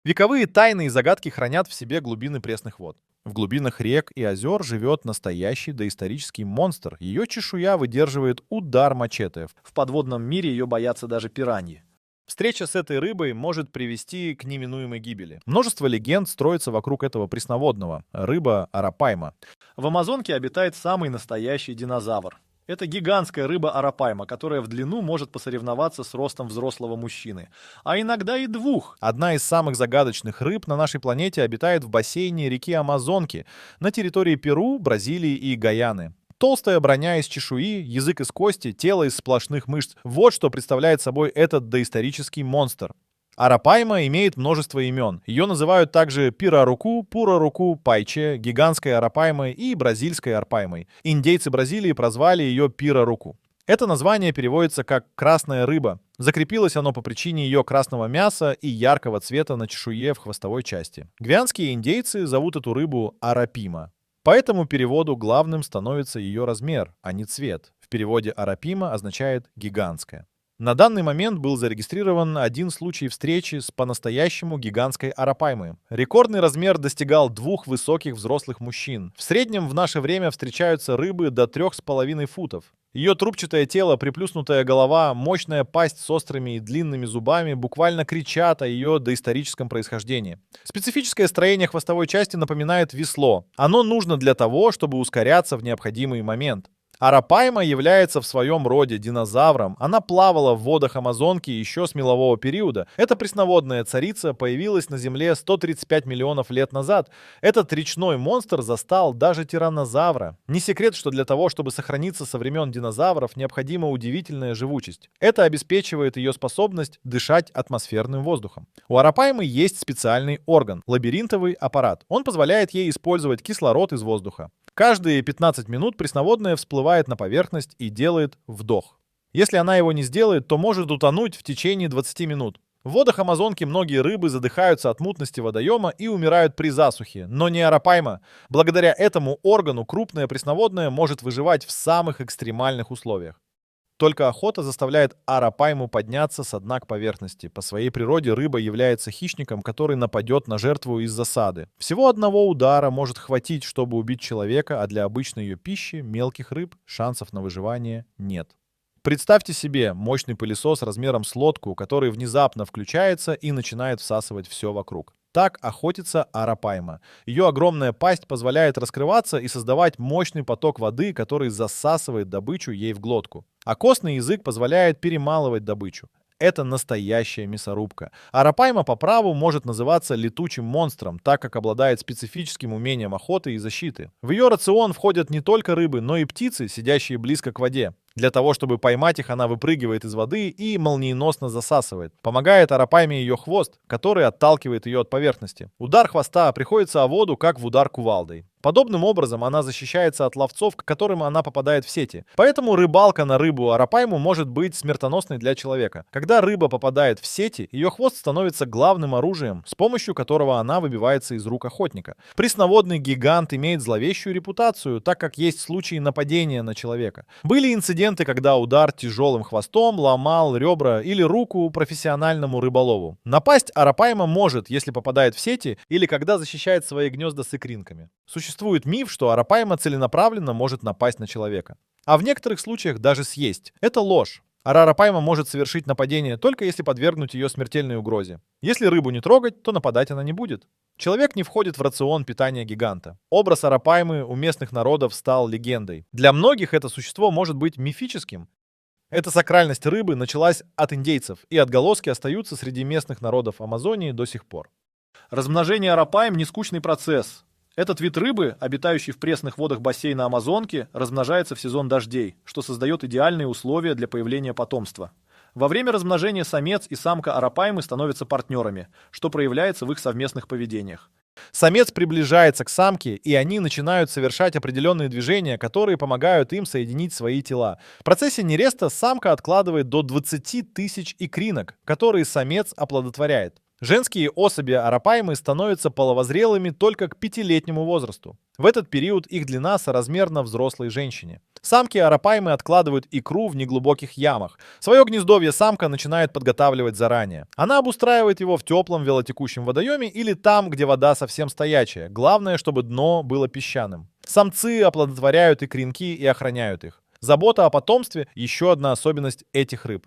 Вековые тайны и загадки хранят в себе глубины пресных вод. В глубинах рек и озер живет настоящий доисторический монстр. Ее чешуя выдерживает удар мачете. В подводном мире ее боятся даже пираньи. Встреча с этой рыбой может привести к неминуемой гибели. Множество легенд строится вокруг этого пресноводного. Рыба арапайма. В Амазонке обитает самый настоящий динозавр. Это гигантская рыба арапайма, которая в длину может посоревноваться с ростом взрослого мужчины. А иногда и двух. Одна из самых загадочных рыб на нашей планете обитает в бассейне реки Амазонки на территории Перу, Бразилии и Гаяны. Толстая броня из чешуи, язык из кости, тело из сплошных мышц. Вот что представляет собой этот доисторический монстр. Арапайма имеет множество имен. Ее называют также пираруку, пураруку, пайче, гигантской арапаймой и бразильской арапаймой. Индейцы Бразилии прозвали ее пираруку. Это название переводится как «красная рыба». Закрепилось оно по причине ее красного мяса и яркого цвета на чешуе в хвостовой части. Гвианские индейцы зовут эту рыбу арапима. По этому переводу главным становится ее размер, а не цвет. В переводе арапима означает «гигантская». На данный момент был зарегистрирован один случай встречи с по-настоящему гигантской арапаймой. Рекордный размер достигал 2 высоких взрослых мужчин. В среднем в наше время встречаются рыбы до 3,5 футов. Ее трубчатое тело, приплюснутая голова, мощная пасть с острыми и длинными зубами буквально кричат о ее доисторическом происхождении. Специфическое строение хвостовой части напоминает весло. Оно нужно для того, чтобы ускоряться в необходимый момент. Арапайма является в своем роде динозавром. Она плавала в водах Амазонки еще с мелового периода. Эта пресноводная царица появилась на Земле 135 миллионов лет назад. Этот речной монстр застал даже тираннозавра. Не секрет, что для того, чтобы сохраниться со времен динозавров, необходима удивительная живучесть. Это обеспечивает ее способность дышать атмосферным воздухом. У арапаймы есть специальный орган – лабиринтовый аппарат. Он позволяет ей использовать кислород из воздуха. Каждые 15 минут пресноводная всплывает на поверхность и делает вдох. Если она его не сделает, то может утонуть в течение 20 минут. В водах Амазонки многие рыбы задыхаются от мутности водоема и умирают при засухе, но не арапайма. Благодаря этому органу крупная пресноводная может выживать в самых экстремальных условиях. Только охота заставляет арапайму подняться со дна к поверхности. По своей природе рыба является хищником, который нападет на жертву из засады. Всего одного удара может хватить, чтобы убить человека, а для обычной ее пищи, мелких рыб, шансов на выживание нет. Представьте себе мощный пылесос размером с лодку, который внезапно включается и начинает всасывать все вокруг. Так охотится арапайма. Ее огромная пасть позволяет раскрываться и создавать мощный поток воды, который засасывает добычу ей в глотку. А костный язык позволяет перемалывать добычу. Это настоящая мясорубка. Арапайма по праву может называться летучим монстром, так как обладает специфическим умением охоты и защиты. В ее рацион входят не только рыбы, но и птицы, сидящие близко к воде. Для того, чтобы поймать их, она выпрыгивает из воды и молниеносно засасывает. Помогает арапайме ее хвост, который отталкивает ее от поверхности. Удар хвоста приходится о воду, как в удар кувалдой. Подобным образом она защищается от ловцов, к которым она попадает в сети. Поэтому рыбалка на рыбу арапайму может быть смертоносной для человека. Когда рыба попадает в сети, ее хвост становится главным оружием, с помощью которого она выбивается из рук охотника. Пресноводный гигант имеет зловещую репутацию, так как есть случаи нападения на человека. Были инциденты, когда удар тяжелым хвостом ломал ребра или руку профессиональному рыболову. Напасть арапайма может, если попадает в сети или когда защищает свои гнезда с икринками. Существует миф, что арапайма целенаправленно может напасть на человека. А в некоторых случаях даже съесть. Это ложь. Арапайма может совершить нападение только если подвергнуть ее смертельной угрозе. Если рыбу не трогать, то нападать она не будет. Человек не входит в рацион питания гиганта. Образ арапаймы у местных народов стал легендой. Для многих это существо может быть мифическим. Эта сакральность рыбы началась от индейцев, и отголоски остаются среди местных народов Амазонии до сих пор. Размножение арапайм – не скучный процесс. Этот вид рыбы, обитающий в пресных водах бассейна Амазонки, размножается в сезон дождей, что создает идеальные условия для появления потомства. Во время размножения самец и самка арапаймы становятся партнерами, что проявляется в их совместных поведениях. Самец приближается к самке, и они начинают совершать определенные движения, которые помогают им соединить свои тела. В процессе нереста самка откладывает до 20 тысяч икринок, которые самец оплодотворяет. Женские особи арапаймы становятся половозрелыми только к 5-летнему возрасту. В этот период их длина соразмерна взрослой женщине. Самки арапаймы откладывают икру в неглубоких ямах. Свое гнездовье самка начинает подготавливать заранее. Она обустраивает его в теплом велотекущем водоеме или там, где вода совсем стоячая. Главное, чтобы дно было песчаным. Самцы оплодотворяют икринки и охраняют их. Забота о потомстве – еще одна особенность этих рыб.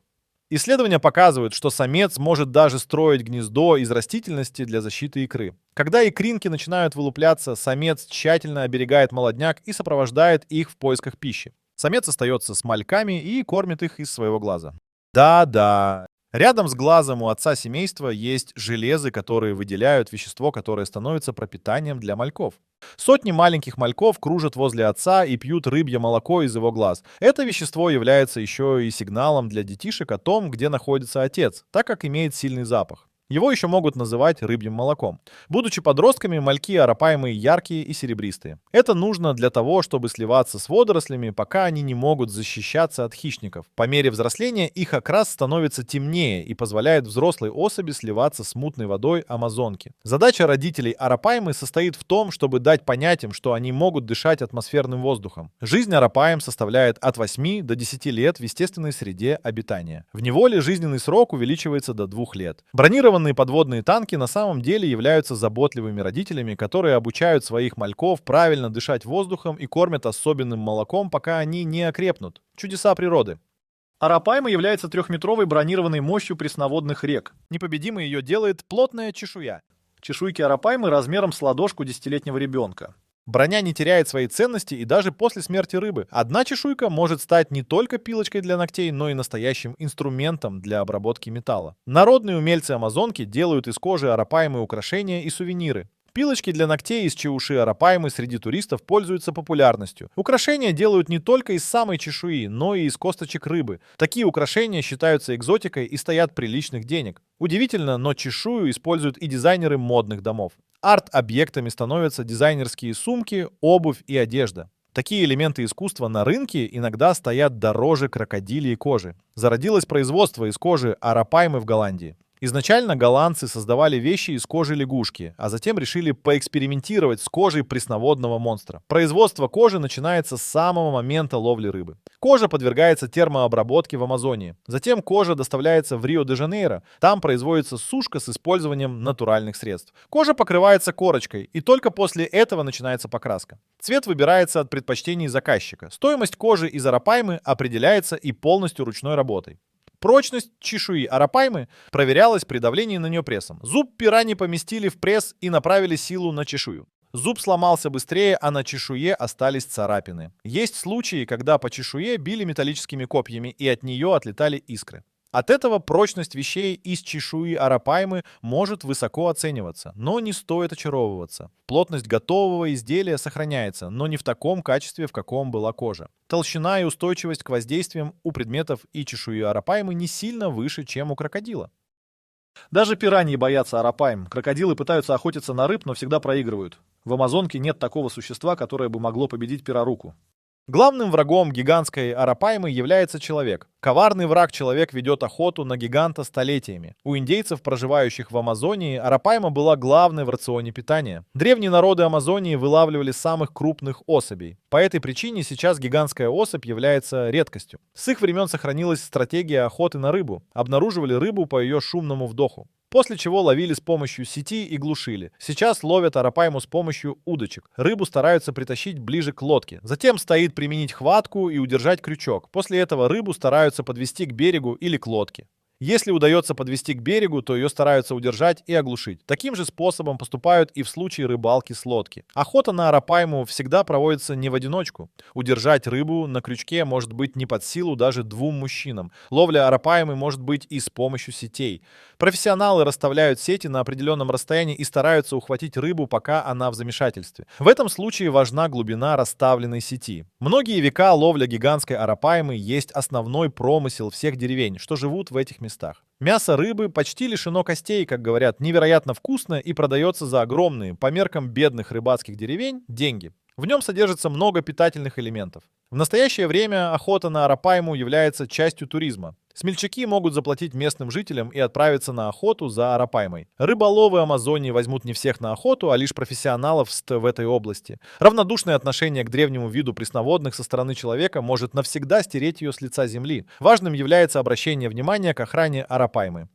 Исследования показывают, что самец может даже строить гнездо из растительности для защиты икры. Когда икринки начинают вылупляться, самец тщательно оберегает молодняк и сопровождает их в поисках пищи. Самец остается с мальками и кормит их из своего глаза. Да-да. Рядом с глазом у отца семейства есть железы, которые выделяют вещество, которое становится пропитанием для мальков. Сотни маленьких мальков кружат возле отца и пьют рыбье молоко из его глаз. Это вещество является еще и сигналом для детишек о том, где находится отец, так как имеет сильный запах. Его еще могут называть рыбьим молоком. Будучи подростками, мальки арапаймы яркие и серебристые. Это нужно для того, чтобы сливаться с водорослями, пока они не могут защищаться от хищников. По мере взросления их окрас становится темнее и позволяет взрослой особи сливаться с мутной водой амазонки. Задача родителей арапаймы состоит в том, чтобы дать понять им, что они могут дышать атмосферным воздухом. Жизнь арапайм составляет от 8 до 10 лет в естественной среде обитания. В неволе жизненный срок увеличивается до 2 лет. Бронированные подводные танки на самом деле являются заботливыми родителями, которые обучают своих мальков правильно дышать воздухом и кормят особенным молоком, пока они не окрепнут. Чудеса природы. Арапайма является трехметровой бронированной мощью пресноводных рек. Непобедимой ее делает плотная чешуя. Чешуйки арапаймы размером с ладошку 10-летнего ребенка. Броня не теряет своей ценности и даже после смерти рыбы. Одна чешуйка может стать не только пилочкой для ногтей, но и настоящим инструментом для обработки металла. Народные умельцы Амазонки делают из кожи арапаймы украшения и сувениры. Пилочки для ногтей из чешуи арапаймы среди туристов пользуются популярностью. Украшения делают не только из самой чешуи, но и из косточек рыбы. Такие украшения считаются экзотикой и стоят приличных денег. Удивительно, но чешую используют и дизайнеры модных домов. Арт-объектами становятся дизайнерские сумки, обувь и одежда. Такие элементы искусства на рынке иногда стоят дороже крокодилей кожи. Зародилось производство из кожи арапаймы в Голландии. Изначально голландцы создавали вещи из кожи лягушки, а затем решили поэкспериментировать с кожей пресноводного монстра. Производство кожи начинается с самого момента ловли рыбы. Кожа подвергается термообработке в Амазонии. Затем кожа доставляется в Рио-де-Жанейро. Там производится сушка с использованием натуральных средств. Кожа покрывается корочкой, и только после этого начинается покраска. Цвет выбирается от предпочтений заказчика. Стоимость кожи из арапаймы определяется и полностью ручной работой. Прочность чешуи арапаймы проверялась при давлении на нее прессом. Зуб пера не поместили в пресс и направили силу на чешую. Зуб сломался быстрее, а на чешуе остались царапины. Есть случаи, когда по чешуе били металлическими копьями и от нее отлетали искры. От этого прочность вещей из чешуи арапаймы может высоко оцениваться, но не стоит очаровываться. Плотность готового изделия сохраняется, но не в таком качестве, в каком была кожа. Толщина и устойчивость к воздействиям у предметов и чешуи арапаймы не сильно выше, чем у крокодила. Даже пираньи боятся арапайм. Крокодилы пытаются охотиться на рыб, но всегда проигрывают. В Амазонке нет такого существа, которое бы могло победить пироруку. Главным врагом гигантской арапаймы является человек. Коварный враг человек ведет охоту на гиганта столетиями. У индейцев, проживающих в Амазонии, арапайма была главной в рационе питания. Древние народы Амазонии вылавливали самых крупных особей. По этой причине сейчас гигантская особь является редкостью. С их времен сохранилась стратегия охоты на рыбу. Обнаруживали рыбу по ее шумному вдоху. После чего ловили с помощью сети и глушили. Сейчас ловят арапайму с помощью удочек. Рыбу стараются притащить ближе к лодке. Затем стоит применить хватку и удержать крючок. После этого рыбу стараются подвести к берегу или к лодке. Если удается подвести к берегу, то ее стараются удержать и оглушить. Таким же способом поступают и в случае рыбалки с лодки. Охота на арапайму всегда проводится не в одиночку. Удержать рыбу на крючке может быть не под силу даже 2 мужчинам. Ловля арапаймы может быть и с помощью сетей. Профессионалы расставляют сети на определенном расстоянии и стараются ухватить рыбу, пока она в замешательстве. В этом случае важна глубина расставленной сети. Многие века ловля гигантской арапаймы есть основной промысел всех деревень, что живут в этих местах. Мясо рыбы почти лишено костей, как говорят, невероятно вкусно и продается за огромные, по меркам бедных рыбацких деревень, деньги. В нем содержится много питательных элементов. В настоящее время охота на арапайму является частью туризма. Смельчаки могут заплатить местным жителям и отправиться на охоту за арапаймой. Рыболовы Амазонии возьмут не всех на охоту, а лишь профессионалов в этой области. Равнодушное отношение к древнему виду пресноводных со стороны человека может навсегда стереть ее с лица земли. Важным является обращение внимания к охране арапаймы.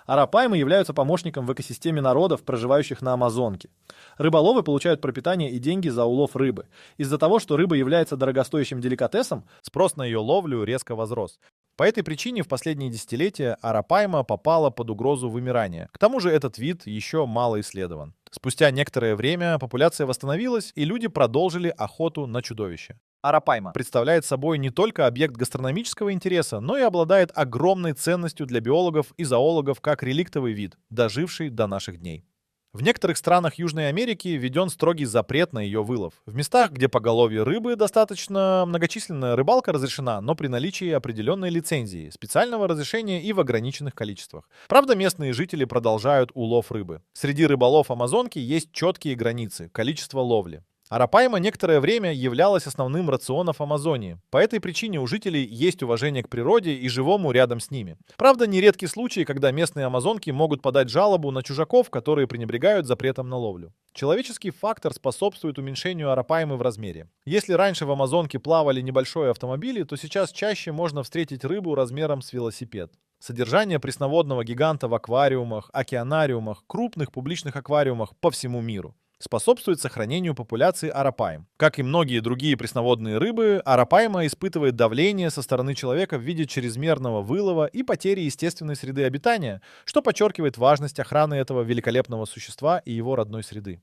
Арапаймы являются помощником в экосистеме народов, проживающих на Амазонке. Рыболовы получают пропитание и деньги за улов рыбы. Из-за того, что рыба является дорогостоящим деликатесом, Спрос на ее ловлю резко возрос. По этой причине в последние десятилетия арапайма попала под угрозу вымирания. К тому же этот вид еще мало исследован. Спустя некоторое время популяция восстановилась, и люди продолжили охоту на чудовище. Арапайма представляет собой не только объект гастрономического интереса, но и обладает огромной ценностью для биологов и зоологов как реликтовый вид, доживший до наших дней. В некоторых странах Южной Америки введен строгий запрет на ее вылов. В местах, где поголовье рыбы достаточно многочисленная, рыбалка разрешена, но при наличии определенной лицензии, специального разрешения и в ограниченных количествах. Правда, местные жители продолжают улов рыбы. Среди рыболов Амазонки есть четкие границы, количество ловли. Арапайма некоторое время являлась основным рационом Амазонии. По этой причине у жителей есть уважение к природе и живому рядом с ними. Правда, нередки случаи, когда местные амазонки могут подать жалобу на чужаков, которые пренебрегают запретом на ловлю. Человеческий фактор способствует уменьшению арапаймы в размере. Если раньше в Амазонке плавали небольшие автомобили, то сейчас чаще можно встретить рыбу размером с велосипед. Содержание пресноводного гиганта в аквариумах, океанариумах, крупных публичных аквариумах по всему миру способствует сохранению популяции арапайм. Как и многие другие пресноводные рыбы, арапайма испытывает давление со стороны человека в виде чрезмерного вылова и потери естественной среды обитания, что подчеркивает важность охраны этого великолепного существа и его родной среды.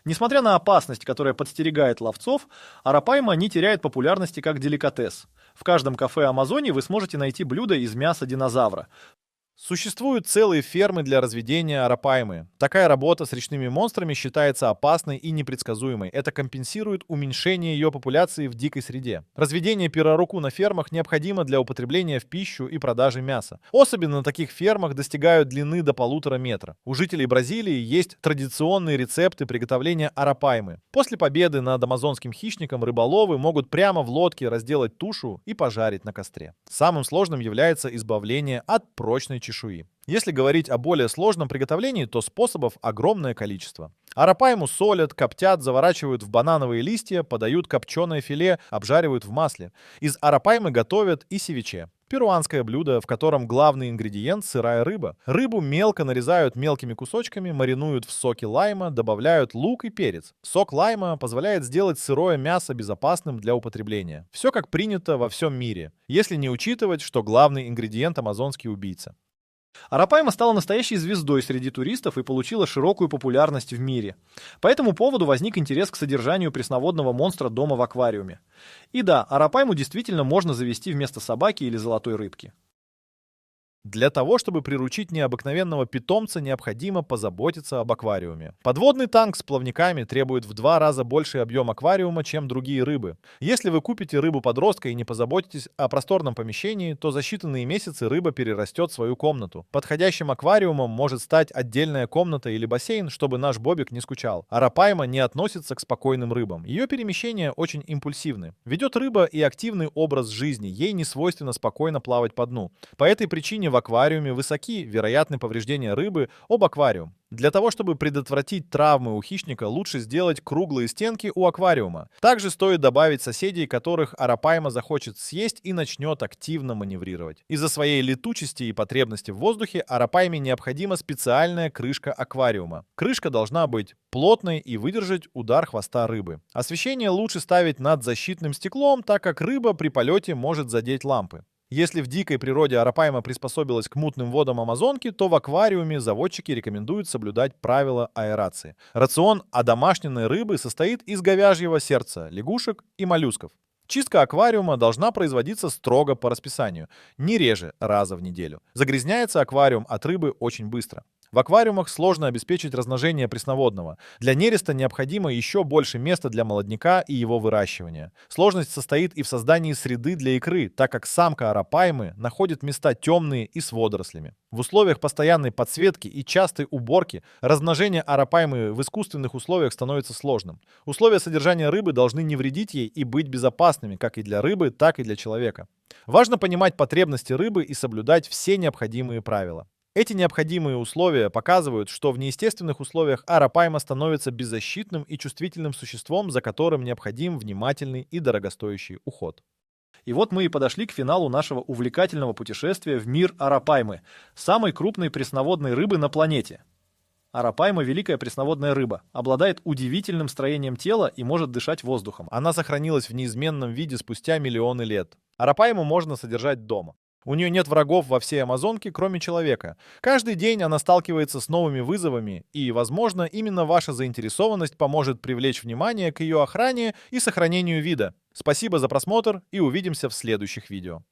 несмотря на опасность, которая подстерегает ловцов, арапайма не теряет популярности как деликатес. В каждом кафе Амазонии вы сможете найти блюдо из мяса динозавра. Существуют целые фермы для разведения арапаймы. Такая работа с речными монстрами считается опасной и непредсказуемой. Это компенсирует уменьшение ее популяции в дикой среде. Разведение пироруку на фермах необходимо для употребления в пищу и продажи мяса. Особи на таких фермах достигают длины до 1,5 метра. У жителей Бразилии есть традиционные рецепты приготовления арапаймы. После победы над амазонским хищником рыболовы могут прямо в лодке разделать тушу и пожарить на костре. Самым сложным является избавление от прочной чешуи. Если говорить о более сложном приготовлении, то способов огромное количество. Арапайму солят, коптят, заворачивают в банановые листья, подают копченое филе, обжаривают в масле. Из арапаймы готовят и севиче. Перуанское блюдо, в котором главный ингредиент – сырая рыба. Рыбу мелко нарезают мелкими кусочками, маринуют в соке лайма, добавляют лук и перец. Сок лайма позволяет сделать сырое мясо безопасным для употребления. Все как принято во всем мире, если не учитывать, что главный ингредиент – амазонский убийца. Арапайма стала настоящей звездой среди туристов и получила широкую популярность в мире. По этому поводу возник интерес к содержанию пресноводного монстра дома в аквариуме. И да, арапайму действительно можно завести вместо собаки или золотой рыбки. Для того, чтобы приручить необыкновенного питомца, необходимо позаботиться об аквариуме. Подводный танк с плавниками требует в 2 раза больший объем аквариума, чем другие рыбы. Если вы купите рыбу-подростка и не позаботитесь о просторном помещении, то за считанные месяцы рыба перерастет свою комнату. Подходящим аквариумом может стать отдельная комната или бассейн, чтобы наш Бобик не скучал. Арапайма не относится к спокойным рыбам. Ее перемещения очень импульсивны. Ведет рыба и активный образ жизни, ей не свойственно спокойно плавать по дну. По этой причине в аквариуме высоки вероятны повреждения рыбы об аквариум. Для того, чтобы предотвратить травмы у хищника, лучше сделать круглые стенки у аквариума. Также стоит добавить соседей, которых арапайма захочет съесть и начнет активно маневрировать. Из-за своей летучести и потребности в воздухе арапайме необходима специальная крышка аквариума. Крышка должна быть плотной и выдержать удар хвоста рыбы. Освещение лучше ставить над защитным стеклом, так как рыба при полете может задеть лампы. Если в дикой природе арапайма приспособилась к мутным водам Амазонки, то в аквариуме заводчики рекомендуют соблюдать правила аэрации. Рацион одомашненной рыбы состоит из говяжьего сердца, лягушек и моллюсков. Чистка аквариума должна производиться строго по расписанию, не реже раза в неделю. Загрязняется аквариум от рыбы очень быстро. В аквариумах сложно обеспечить размножение пресноводного. Для нереста необходимо еще больше места для молодняка и его выращивания. Сложность состоит и в создании среды для икры, так как самка арапаймы находит места темные и с водорослями. В условиях постоянной подсветки и частой уборки размножение арапаймы в искусственных условиях становится сложным. Условия содержания рыбы должны не вредить ей и быть безопасными как и для рыбы, так и для человека. Важно понимать потребности рыбы и соблюдать все необходимые правила. Эти необходимые условия показывают, что в неестественных условиях арапайма становится беззащитным и чувствительным существом, за которым необходим внимательный и дорогостоящий уход. И вот мы и подошли к финалу нашего увлекательного путешествия в мир арапаймы, самой крупной пресноводной рыбы на планете. Арапайма – великая пресноводная рыба, обладает удивительным строением тела и может дышать воздухом. Она сохранилась в неизменном виде спустя миллионы лет. Арапайму можно содержать дома. У нее нет врагов во всей Амазонке, кроме человека. Каждый день она сталкивается с новыми вызовами, и, возможно, именно ваша заинтересованность поможет привлечь внимание к ее охране и сохранению вида. Спасибо за просмотр, и увидимся в следующих видео.